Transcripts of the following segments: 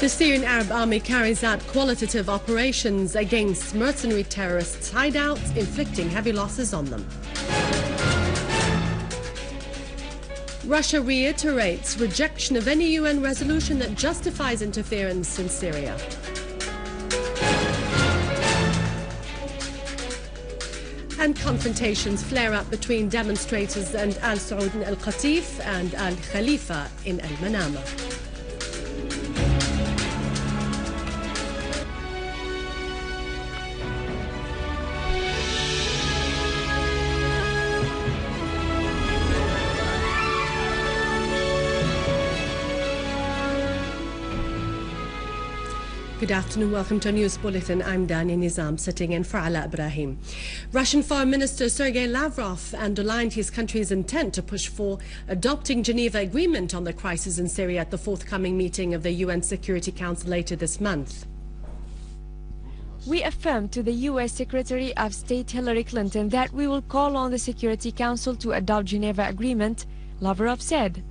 The Syrian Arab Army carries out qualitative operations against mercenary terrorists' hideouts, inflicting heavy losses on them. Russia reiterates rejection of any UN resolution that justifies interference in Syria. And confrontations flare up between demonstrators and Al Saud Al Qatif and Al Khalifa in Al Manama. Good afternoon, welcome to our news bulletin. I'm Dania Nizam, sitting in for Ala Ibrahim. Russian Foreign Minister Sergei Lavrov underlined his country's intent to push for adopting Geneva Agreement on the crisis in Syria at the forthcoming meeting of the UN Security Council later this month. We affirmed to the U.S. Secretary of State Hillary Clinton that we will call on the Security Council to adopt Geneva Agreement, Lavrov said.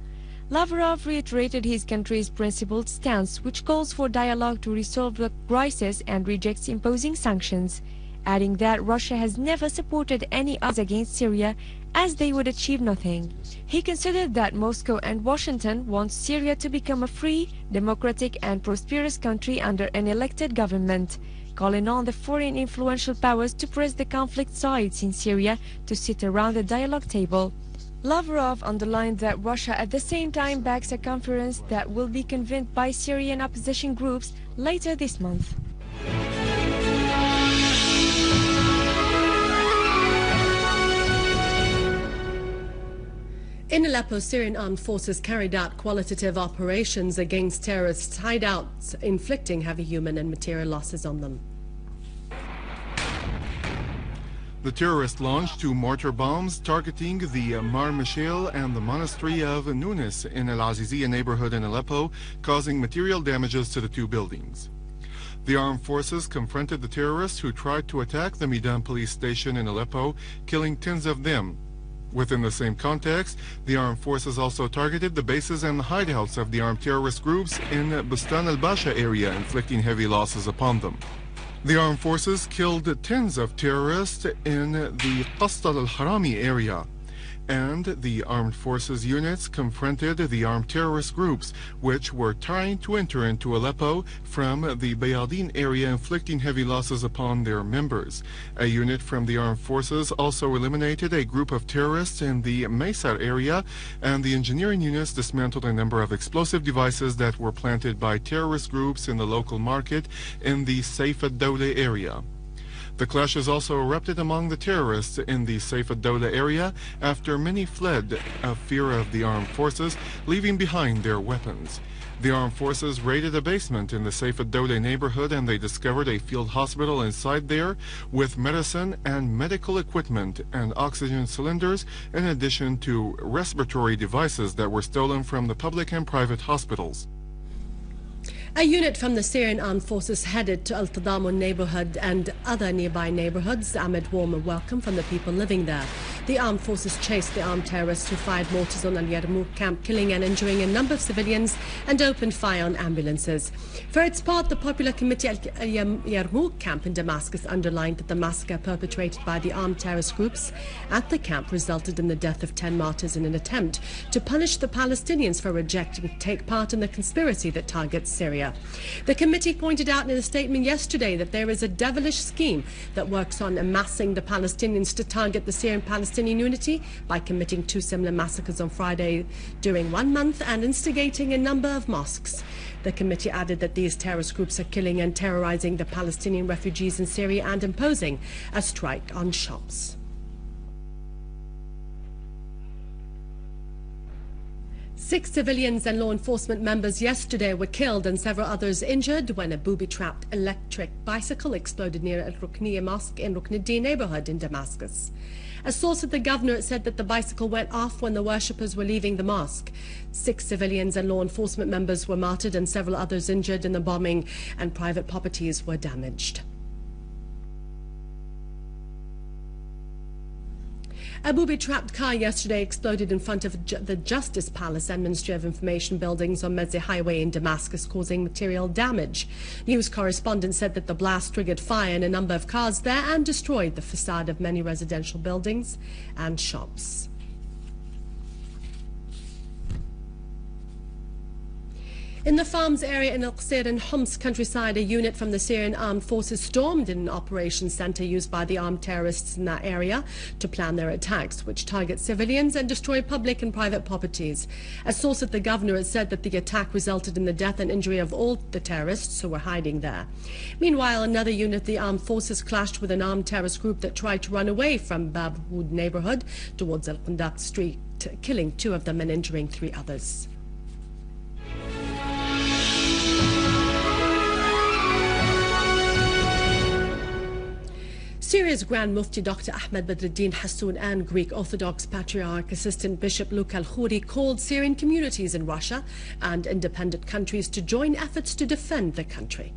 Lavrov reiterated his country's principled stance, which calls for dialogue to resolve the crisis and rejects imposing sanctions, adding that Russia has never supported any odds against Syria as they would achieve nothing. He considered that Moscow and Washington want Syria to become a free, democratic and prosperous country under an elected government, calling on the foreign influential powers to press the conflict sides in Syria to sit around the dialogue table. Lavrov underlined that Russia at the same time backs a conference that will be convened by Syrian opposition groups later this month. In Aleppo, Syrian armed forces carried out qualitative operations against terrorists' hideouts, inflicting heavy human and material losses on them. The terrorists launched two mortar bombs targeting the Mar Mishal and the monastery of Nunis in Al Aziziyah neighborhood in Aleppo, causing material damages to the two buildings. The armed forces confronted the terrorists who tried to attack the Midan police station in Aleppo, killing tens of them. Within the same context, the armed forces also targeted the bases and hideouts of the armed terrorist groups in Bustan al-Basha area, inflicting heavy losses upon them. The armed forces killed tens of terrorists in the Qasd al-Harami area, and the armed forces units confronted the armed terrorist groups, which were trying to enter into Aleppo from the Bayadin area, inflicting heavy losses upon their members. A unit from the armed forces also eliminated a group of terrorists in the Maysar area, and the engineering units dismantled a number of explosive devices that were planted by terrorist groups in the local market in the Saif ad-Dawla area. The clashes also erupted among the terrorists in the Saif ad-Dawla area after many fled of fear of the armed forces, leaving behind their weapons. The armed forces raided a basement in the Saif ad-Dawla neighborhood, and they discovered a field hospital inside there with medicine and medical equipment and oxygen cylinders, in addition to respiratory devices that were stolen from the public and private hospitals. A unit from the Syrian armed forces headed to Al-Tadamun neighborhood and other nearby neighborhoods amid warm welcome from the people living there. The armed forces chased the armed terrorists who fired mortars on Al-Yarmouk camp, killing and injuring a number of civilians, and opened fire on ambulances. For its part, the Popular Committee at Al-Yarmouk camp in Damascus underlined that the massacre perpetrated by the armed terrorist groups at the camp resulted in the death of 10 martyrs in an attempt to punish the Palestinians for rejecting to take part in the conspiracy that targets Syria. The committee pointed out in a statement yesterday that there is a devilish scheme that works on amassing the Palestinians to target the Syrian-Palestinian unity by committing two similar massacres on Friday during 1 month and instigating a number of mosques. The committee added that these terrorist groups are killing and terrorizing the Palestinian refugees in Syria and imposing a strike on shops. 6 civilians and law enforcement members yesterday were killed and several others injured when a booby-trapped electric bicycle exploded near Al-Rukniya Mosque in Ruknuddin neighborhood in Damascus. A source at the governorate said that the bicycle went off when the worshippers were leaving the mosque. 6 civilians and law enforcement members were martyred and several others injured in the bombing, and private properties were damaged. A booby-trapped car yesterday exploded in front of the Justice Palace and Ministry of Information buildings on Mezze Highway in Damascus, causing material damage. News correspondents said that the blast triggered fire in a number of cars there and destroyed the facade of many residential buildings and shops. In the farms area in Al-Qasir and Homs countryside, a unit from the Syrian armed forces stormed an operations center used by the armed terrorists in that area to plan their attacks, which target civilians and destroy public and private properties. A source at the governorate said that the attack resulted in the death and injury of all the terrorists who were hiding there. Meanwhile, another unit of the armed forces clashed with an armed terrorist group that tried to run away from Bab Wood neighborhood towards Al-Qandaq Street, killing 2 of them and injuring 3 others. Syria's Grand Mufti Dr. Ahmed Badruddin Hassoun and Greek Orthodox Patriarch Assistant Bishop Luke Al-Khouri called Syrian communities in Russia and independent countries to join efforts to defend the country.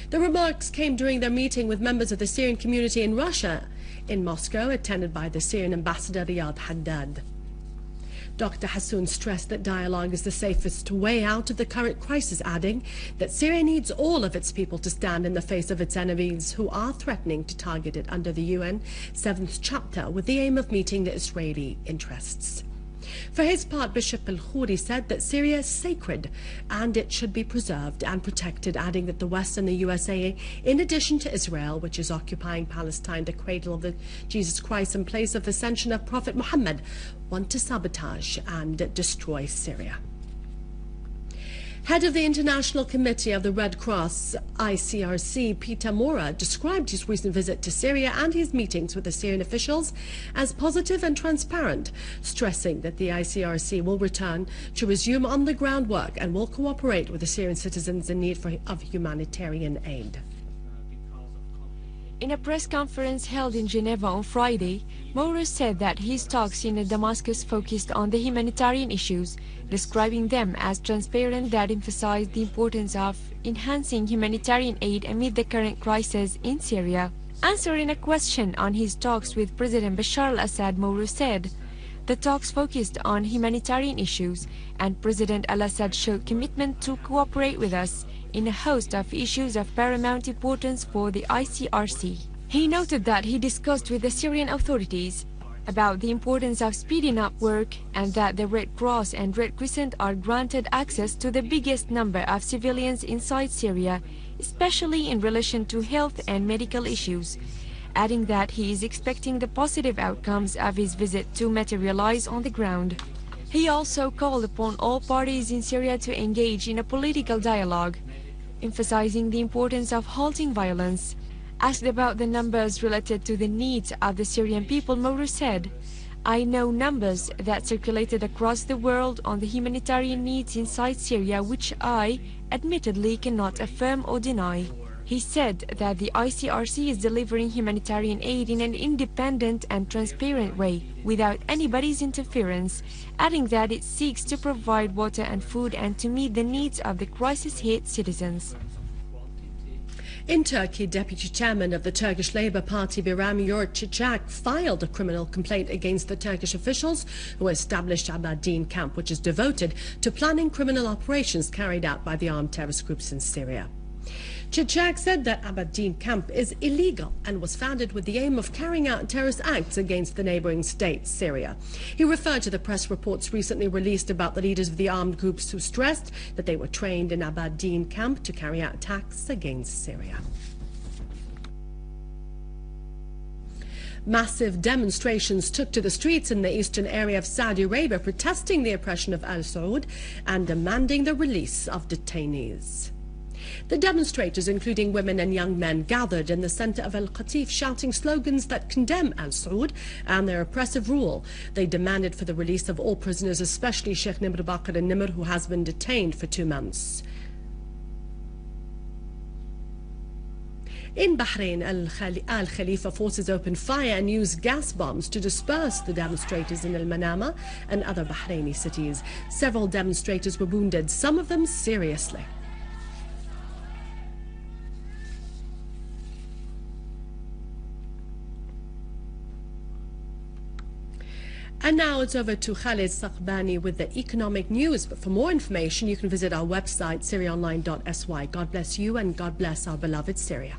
The remarks came during their meeting with members of the Syrian community in Russia in Moscow, attended by the Syrian ambassador Riyad Haddad. Dr. Hassoun stressed that dialogue is the safest way out of the current crisis, adding that Syria needs all of its people to stand in the face of its enemies who are threatening to target it under the UN 7th chapter with the aim of meeting the Israeli interests. For his part, Bishop Al-Khouri said that Syria is sacred and it should be preserved and protected, adding that the West and the USA, in addition to Israel, which is occupying Palestine, the cradle of the Jesus Christ and place of ascension of Prophet Muhammad, want to sabotage and destroy Syria. Head of the International Committee of the Red Cross, ICRC, Peter Mora, described his recent visit to Syria and his meetings with the Syrian officials as positive and transparent, stressing that the ICRC will return to resume on-the-ground work and will cooperate with the Syrian citizens in need of humanitarian aid. In a press conference held in Geneva on Friday, Mora said that his talks in Damascus focused on the humanitarian issues, describing them as transparent that emphasized the importance of enhancing humanitarian aid amid the current crisis in Syria. Answering a question on his talks with President Bashar al-Assad, Mora said, "The talks focused on humanitarian issues, and President al-Assad showed commitment to cooperate with us in a host of issues of paramount importance for the ICRC. He noted that he discussed with the Syrian authorities about the importance of speeding up work and that the Red Cross and Red Crescent are granted access to the biggest number of civilians inside Syria, especially in relation to health and medical issues, adding that he is expecting the positive outcomes of his visit to materialize on the ground. He also called upon all parties in Syria to engage in a political dialogue, emphasizing the importance of halting violence. Asked about the numbers related to the needs of the Syrian people, Mora said, "I know numbers that circulated across the world on the humanitarian needs inside Syria, which I, admittedly, cannot affirm or deny." He said that the ICRC is delivering humanitarian aid in an independent and transparent way, without anybody's interference, adding that it seeks to provide water and food and to meet the needs of the crisis-hit citizens. In Turkey, Deputy Chairman of the Turkish Labour Party, Biram Yurtchak, filed a criminal complaint against the Turkish officials who established Aberdeen camp, which is devoted to planning criminal operations carried out by the armed terrorist groups in Syria. Chichak said that Aberdeen camp is illegal and was founded with the aim of carrying out terrorist acts against the neighboring state, Syria. He referred to the press reports recently released about the leaders of the armed groups who stressed that they were trained in Aberdeen camp to carry out attacks against Syria. Massive demonstrations took to the streets in the eastern area of Saudi Arabia, protesting the oppression of Al Saud and demanding the release of detainees. The demonstrators, including women and young men, gathered in the center of Al Qatif, shouting slogans that condemn Al Saud and their oppressive rule. They demanded for the release of all prisoners, especially Sheikh Nimr Bakr al-Nimr, who has been detained for 2 months. In Bahrain, Al Khalifa forces opened fire and used gas bombs to disperse the demonstrators in Al Manama and other Bahraini cities. Several demonstrators were wounded, some of them seriously. And now it's over to Khalid Saqbani with the economic news. But for more information, you can visit our website, syriaonline.sy. God bless you and God bless our beloved Syria.